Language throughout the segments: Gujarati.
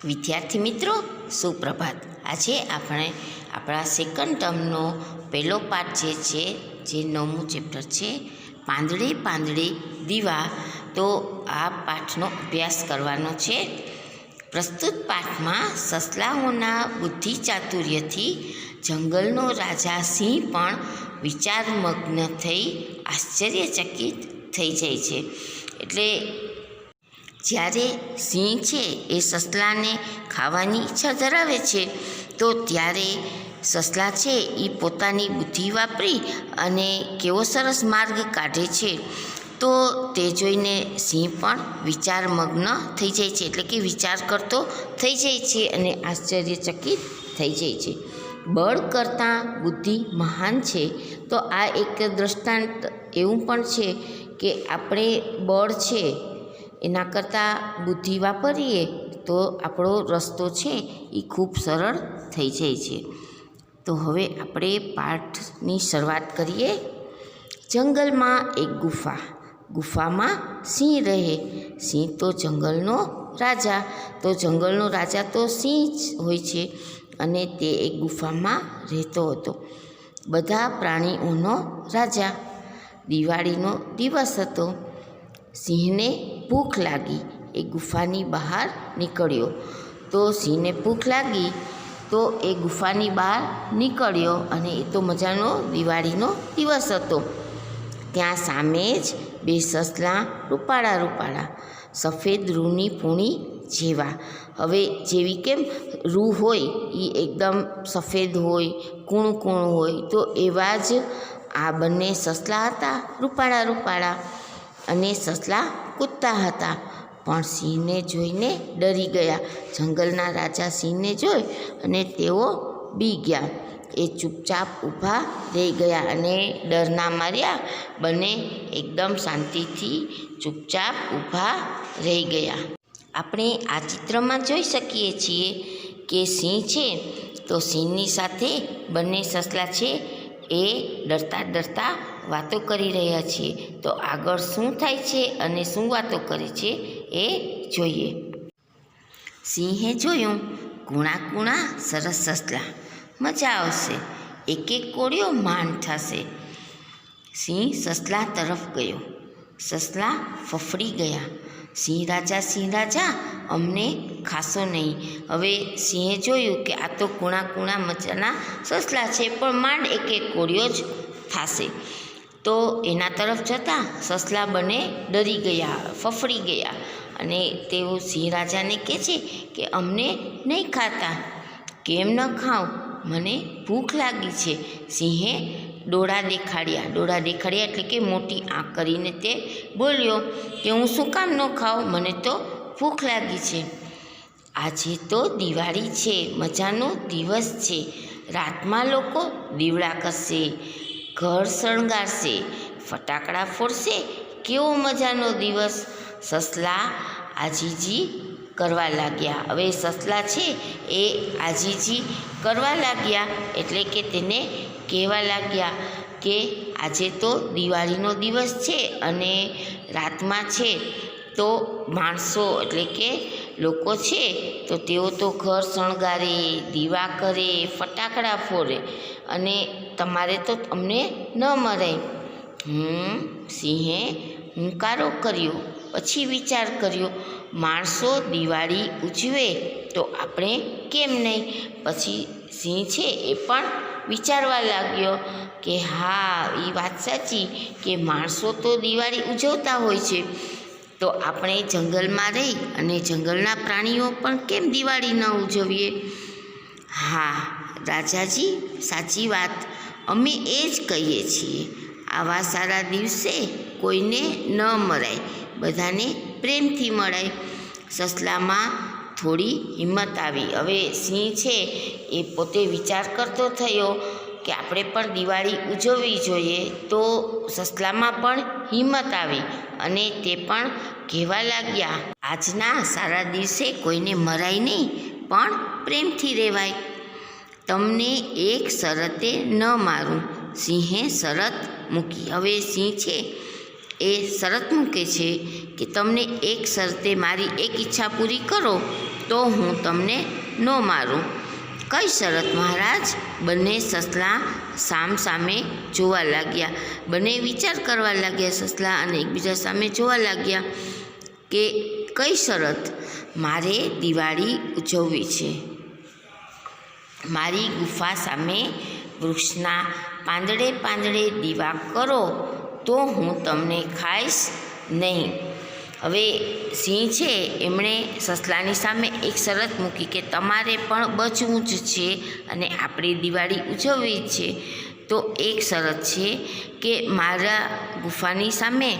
વિદ્યાર્થી મિત્રો, સુપ્રભાત. આજે આપણે આપણા સેકન્ડ ટર્મનો પહેલો પાઠ જે 9મું ચેપ્ટર છે, પાંદડે પાંદડે દીવા. તો આ પાઠનો અભ્યાસ કરવાનો છે. પ્રસ્તુત પાઠમાં સસલાઓના બુદ્ધિ ચાતુર્યથી જંગલનો રાજા સિંહ પણ વિચારમગ્ન થઈ આશ્ચર્યચકિત થઈ જાય છે. એટલે જ્યારે સિંહ છે એ સસલાને ખાવાની ઈચ્છા ધરાવે છે, તો ત્યારે સસલા છે એ પોતાની બુદ્ધિ વાપરી અને કેવો સરસ માર્ગ કાઢે છે. તો તે જોઈને સિંહ પણ વિચારમગ્ન થઈ જાય છે, એટલે કે વિચાર કરતો થઈ જાય છે અને આશ્ચર્યચકિત થઈ જાય છે. બળ કરતાં બુદ્ધિ મહાન છે. તો આ એક દ્રષ્ટાંત એવું પણ છે કે આપણે બળ છે એના કરતાં બુદ્ધિ વાપરીએ તો આપણો રસ્તો છે એ ખૂબ સરળ થઈ જાય છે. તો હવે આપણે પાઠની શરૂઆત કરીએ. જંગલમાં એક ગુફામાં સિંહ રહે. સિંહ તો જંગલનો રાજા. તો જંગલનો રાજા તો સિંહ જ હોય છે અને તે એક ગુફામાં રહેતો હતો. બધા પ્રાણીઓનો રાજા. દિવાળીનો દિવસ હતો. સિંહને ભૂખ લાગી. એ ગુફાની બહાર નીકળ્યો. તો સિંહને ભૂખ લાગી તો એ ગુફાની બહાર નીકળ્યો અને એ તો મજાનો દિવાળીનો દિવસ હતો. ત્યાં સામે જ બે સસલા રૂપાળા સફેદ રૂની પૂણી જેવા. હવે જેવી કેમ રૂ હોય એ એકદમ સફેદ હોય, કૂણું હોય, તો એવા જ આ બંને સસલા હતા, રૂપાળા અને સસલા કૂદતા હતા. પણ સિંહને જોઈને ડરી ગયા. જંગલના રાજા સિંહને જોઈ અને તેઓ બી ગયા. એ ચૂપચાપ ઊભા રહી ગયા અને ડરના માર્યા બંને એકદમ શાંતિથી ચૂપચાપ ઊભા રહી ગયા. આપણે આ ચિત્રમાં જોઈ શકીએ છીએ કે સિંહ છે તો સિંહની સાથે બંને સસલા છે એ ડરતા વાતો કરી રહ્યા છીએ. તો આગળ શું થાય છે અને શું વાતો કરે છે એ જોઈએ. સિંહે જોયું, કૂણા સરસ સસલા, મજા આવશે, એક કોળિયો માંડ થશે. સિંહ સસલા તરફ ગયો. સસલા ફફડી ગયા. સિંહ રાજા, અમને ખાશો નહીં. હવે સિંહે જોયું કે આ તો કૂણા મજાના સસલા છે, પણ માંડ એક કોળિયો જ થશે. તો એના તરફ જતાં સસલા બંને ડરી ગયા, ફફડી ગયા અને તેઓ સિંહ રાજાને કહે છે કે અમને નહીં ખાતા. કેમ ન ખાવ? મને ભૂખ લાગી છે. સિંહે ડોળા દેખાડ્યા એટલે કે મોટી આંખ કરીને તે બોલ્યો કે હું શું કામ ન ખાઉં? મને તો ભૂખ લાગી છે. આજે તો દિવાળી છે, મજાનો દિવસ છે. રાતમાં લોકો દીવડા કરશે, ઘર શણગારશે, ફટાકડા ફોડશે. કેવો મજાનો દિવસ. સસલા આજીજી કરવા લાગ્યા. હવે સસલા છે એ આજીજી કરવા લાગ્યા એટલે કે તેને કહેવા લાગ્યા કે આજે તો દિવાળીનો દિવસ છે અને રાતમાં છે તો માણસો એટલે કે લોકો છે તો તેઓ તો ઘર શણગારે, દીવા કરે, ફટાકડા ફોડે અને તમારે તો અમને ન મરાય. સિંહે હુંકારો કર્યો. પછી વિચાર કર્યો, માણસો દિવાળી ઉજવે તો આપણે કેમ નહીં? પછી સિંહ છે એ પણ વિચારવા લાગ્યો કે હા, એ વાત સાચી કે માણસો તો દિવાળી ઉજવતા હોય છે, તો આપણે જંગલમાં રહી અને જંગલના પ્રાણીઓ પણ કેમ દિવાળી ન ઉજવીએ? હા રાજાજી, સાચી વાત, અમે એ જ કહીએ છીએ. આવા સારા દિવસે કોઈને ન મરાય, બધાને પ્રેમથી મળાય. સસલામાં થોડી હિંમત આવી. હવે સિંહ છે એ પોતે વિચાર કરતો થયો કે આપણે પણ દિવાળી ઉજવવી જોઈએ. તો સસલામાં પણ હિંમત આવી અને તે પણ કહેવા લાગ્યા, આજના સારા દિવસે કોઈને મરાય નહીં, પણ પ્રેમથી રહેવાય. તમને એક શરતે ન મારું. સિંહે શરત મૂકી. હવે સિંહ છે એ શરત મૂકે છે કે તમને એક શરતે મારી એક ઈચ્છા પૂરી કરો તો હું તમને ન મારું. કઈ શરત મહારાજ? બંને સસલા સામ સામે જોવા લાગ્યા. બંને વિચાર કરવા લાગ્યા સસલા અને એકબીજા સામે જોવા લાગ્યા કે કઈ શરત? મારે દિવાળી ઉજવવી છે. મારી ગુફા સામે વૃક્ષના પાંદડે પાંદડે દીવા કરો તો હું તમને ખાઈશ નહીં. હવે સિંહ છે એમણે સસલાની સામે એક શરત મૂકી કે તમારે પણ બચવું જ છે અને આપણે દિવાળી ઉજવવી છે. તો એક શરત છે કે મારા ગુફાની સામે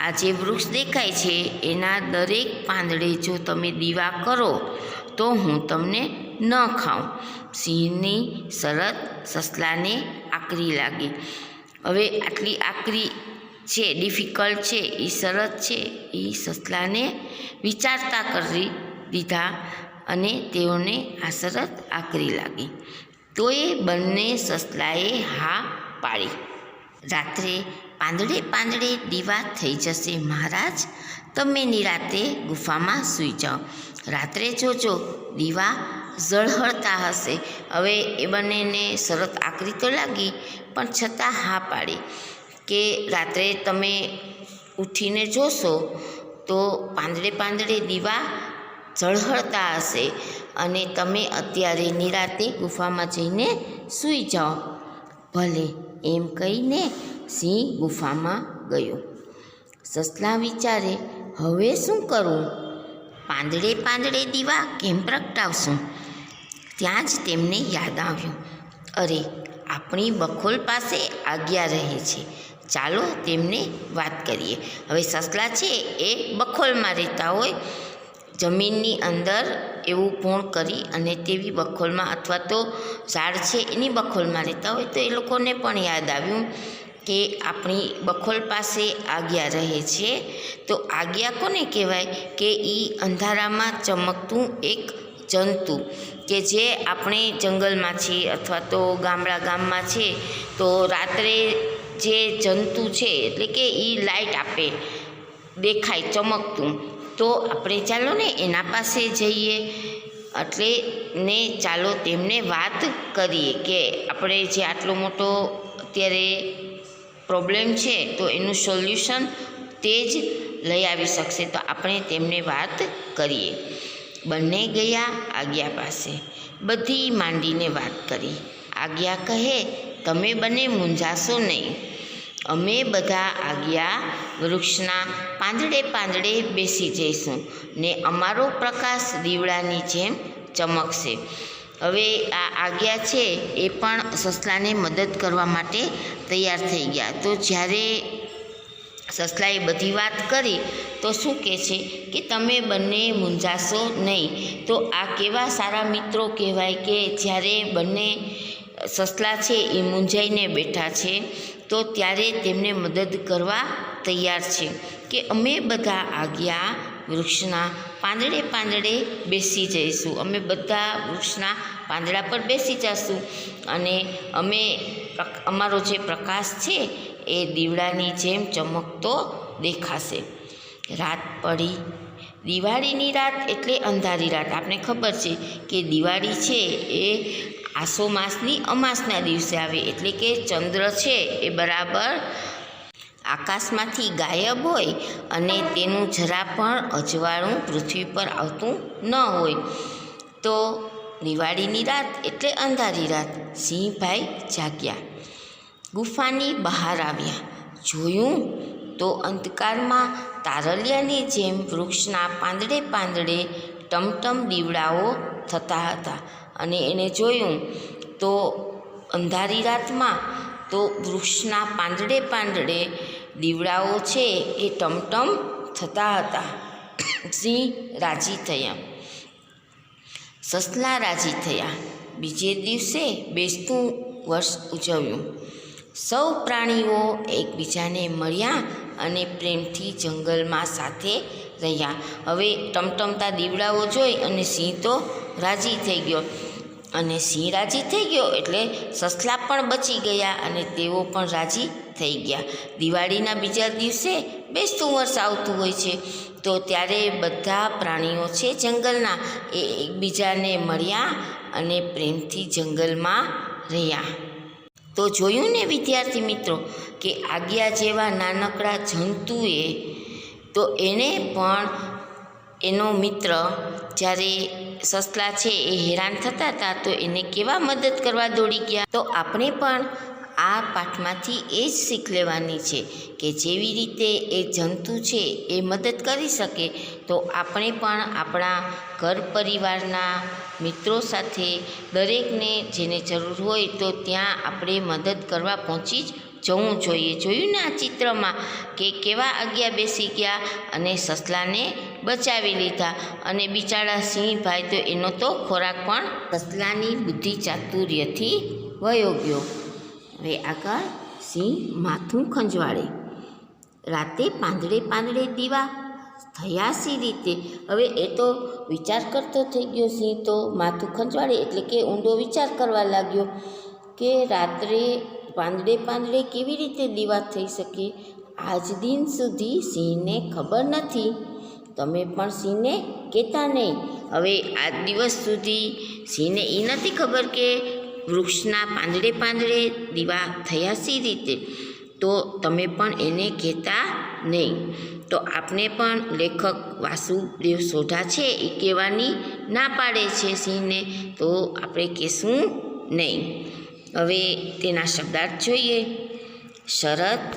આ જે વૃક્ષ દેખાય છે એના દરેક પાંદડે જો તમે દીવા કરો તો હું તમને ન ખાઉં. સિંહની શરત સસલાને આકરી લાગી. હવે આટલી આકરી છે, ડિફિકલ્ટ છે એ શરત છે એ સસલાને વિચારતા કરી દીધા અને તેઓને આ શરત આકરી લાગી. તો એ બંને સસલાએ હા પાડી. રાત્રે પાંદડે પાંદડે દીવા થઈ જશે મહારાજ, તમે નિરાતે ગુફામાં સૂઈ જાઓ. રાત્રે જોજો દીવા ઝળહળતા હશે. હવે એ બંનેને શરત આકરી તો લાગી પણ છતાં હા પાડી કે રાત્રે તમે ઉઠીને જોશો તો પાંદડે પાંદડે દીવા ઝળહળતા હશે અને તમે અત્યારે નિરાતે ગુફામાં જઈને સૂઈ જાઓ. ભલે, એમ કહીને સિંહ ગુફામાં ગયો. સસલા વિચારે હવે શું કરવું? પાંદડે પાંદડે દીવા કેમ પ્રગટાવશું? ત્યાં જ તેમને યાદ આવ્યું, અરે આપણી બખોલ પાસે આજ્ઞા રહે છે, ચાલો તેમને વાત કરીએ. હવે સસલા છે એ બખોલમાં રહેતા હોય, જમીનની અંદર એવું ભોણ કરી અને તેવી બખોલમાં અથવા તો ઝાડ છે એની બખોલમાં રહેતા હોય. તો એ લોકોને પણ યાદ આવ્યું કે આપણી બખોલ પાસે આજ્ઞા રહે છે. તો આજ્ઞા કોને કહેવાય? કે એ અંધારામાં ચમકતું એક જંતુ કે જે આપણે જંગલમાં છીએ અથવા તો ગામમાં છે તો રાત્રે જે જંતુ છે એટલે કે એ લાઇટ આપે, દેખાય ચમકતું, તો આપણે ચાલો ને એના પાસે જઈએ એટલે ને ચાલો તેમને વાત કરીએ કે આપણે જે આટલો મોટો અત્યારે પ્રોબ્લેમ છે તો એનું સોલ્યુશન તે જ લઈ આવી શકશે. તો આપણે તેમને વાત કરીએ. બંને ગયા આજ્ઞા પાસે, બધી માંડીને વાત કરી. આજ્ઞા કહે તમે બંને મૂંઝાશો નહીં, અમે બધા આજ્ઞા વૃક્ષના પાંદડે પાંદડે બેસી જઈશું ને અમારો પ્રકાશ દીવડાની જેમ ચમકશે. હવે આ આજ્ઞા છે એ પણ સસલાને મદદ કરવા માટે તૈયાર થઈ ગયા. તો જ્યારે સસલાએ બધી વાત કરી તો શું કહે છે કે તમે બંને મૂંઝાશો નહીં. તો આ કેવા સારા મિત્રો કહેવાય કે જ્યારે બંને સસલા છે એ મૂંઝાઈને બેઠા છે તો ત્યારે તેમને મદદ કરવા તૈયાર છે કે અમે બધા આજ્ઞા વૃક્ષના પાંદડે પાંદડે બેસી જઈશું, અમે બધા વૃક્ષના પાંદડા પર બેસી જઈશું અને અમે અમારો જે પ્રકાશ છે એ દીવડાની જેમ ચમકતો દેખાશે. રાત પડી. દિવાળીની રાત એટલે અંધારી રાત. આપણે ખબર છે કે દિવાળી છે એ આસો માસની અમાસના દિવસે આવે એટલે કે ચંદ્ર છે એ બરાબર આકાશમાંથી ગાયબ હોય અને તેનું જરા પણ અજવાળું પૃથ્વી પર આવતું ન હોય. તો દિવાળીની રાત એટલે અંધારી રાત. સિંહભાઈ જાગ્યા, ગુફાની બહાર આવ્યા. જોયું તો અંધકારમાં તારલિયાની જેમ વૃક્ષના પાંદડે પાંદડે ટમટમ દીવડાઓ થતા હતા અને એને જોયું તો અંધારી રાતમાં તો વૃક્ષના પાંદડે પાંદડે દીવડાઓ છે એ ટમટમ થતા હતા. સિંહ રાજી થયા, સસલા રાજી થયા. બીજે દિવસે બેસતું વર્ષ ઉજવ્યું. સૌ પ્રાણીઓ એકબીજાને મળ્યા અને પ્રેમથી જંગલમાં સાથે રહ્યા. હવે ટમટમતા દીવડાઓ જોઈ અને સિંહ તો રાજી થઈ ગયો અને સિંહ રાજી થઈ ગયો એટલે સસલા પણ બચી ગયા અને તેઓ પણ રાજી થઈ ગયા. દિવાળીના બીજા દિવસે બેસતું વર્ષ આવતું હોય છે, તો ત્યારે બધા પ્રાણીઓ છે જંગલના એ એકબીજાને મળ્યા અને પ્રેમથી જંગલમાં રહ્યા. તો જોયું ને વિદ્યાર્થી મિત્રો કે આજ્ઞા જેવા નાનકડા જંતુએ તો એણે પણ એનો મિત્ર જ્યારે સસલા છે એ હેરાન થતા હતા તો એને કેવા મદદ કરવા દોડી ગયા. તો આપણે પણ આ પાઠમાંથી એ જ શીખ લેવાની છે કે જેવી રીતે એ જંતુ છે એ મદદ કરી શકે તો આપણે પણ આપણા ઘર પરિવારના મિત્રો સાથે દરેકને જેને જરૂર હોય તો ત્યાં આપણે મદદ કરવા પહોંચી જવું જોઈએ. જોયું ને આ ચિત્રમાં કે કેવા આજ્ઞા બેસી ગયા અને સસલાને બચાવી લીધા અને બિચારા સિંહભાઈ તો એનો તો ખોરાક પણ સસલાની બુદ્ધિ ચાતુર્યથી વયો ગયો. હવે આગળ સિંહ માથું ખંજવાળે. રાતે પાંદડે પાંદડે દીવા થયા સી રીતે. હવે એ તો વિચાર કરતો થઈ ગયો સિંહ તો માથું ખંજવાળે એટલે કે ઊંડો વિચાર કરવા લાગ્યો કે રાત્રે પાંદડે પાંદડે કેવી રીતે દીવા થઈ શકે. આજ દિન સુધી સિંહને ખબર નથી. તમે પણ સિંહને કહેતા નહીં. હવે આજ દિવસ સુધી સિંહને એ નથી ખબર કે વૃક્ષના પાંદડે પાંદડે દીવા થયા સી રીતે, તો તમે પણ એને કહેતા નહીં. તો આપણે પણ લેખક વાસુદેવ સોઢા છે એ કહેવાની ના પાડે છે સિંહને, તો આપણે કહેશું નહીં. હવે તેના શબ્દાર્થ જોઈએ. શરત,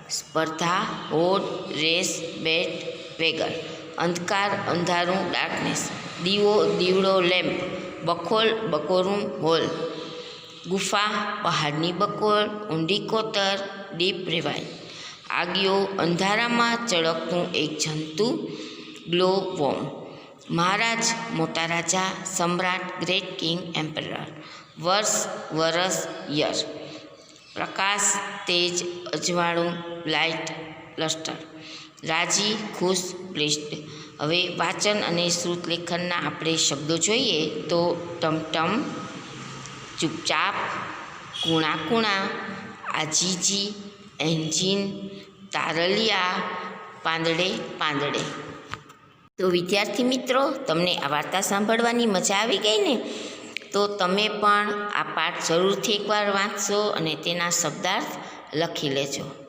સ્પર્ધા, હોડ, રેસ, બેટ, વેગર. અંધકાર, અંધારું, ડાર્કનેસ. દીવો, દીવડો, લેમ્પ. બખોલ, બકોરું, હોલ. ગુફા, પહાડની બકોલ, ઊંડી કોતર, ડીપ રેવાય. આગિયો, અંધારામાં ચળકતું એક જંતુ, ગ્લો વોર્મ. મહારાજ, મોટા રાજા, સમ્રાટ, ગ્રેટ કિંગ, એમ્પરર. વર્ષ, વરસ, યર. પ્રકાશ, તેજ, અજવાળું, લાઇટ, લસ્ટર. રાજી, ખુશ, પ્લીસ્ડ. હવે વાચન અને શ્રુત લેખનના આપણે શબ્દો જોઈએ તો ટમટમ, ચૂપચાપ, કૂણા કૂણા, આજીજી, એન્જિન, તારલિયા, પાંદડે પાંદડે. તો વિદ્યાર્થી મિત્રો, તમને આ વાર્તા સાંભળવાની મજા આવી ગઈ ને? તો તમે પણ આ પાઠ જરૂરથી એકવાર વાંચશો અને તેના શબ્દાર્થ લખી લેજો.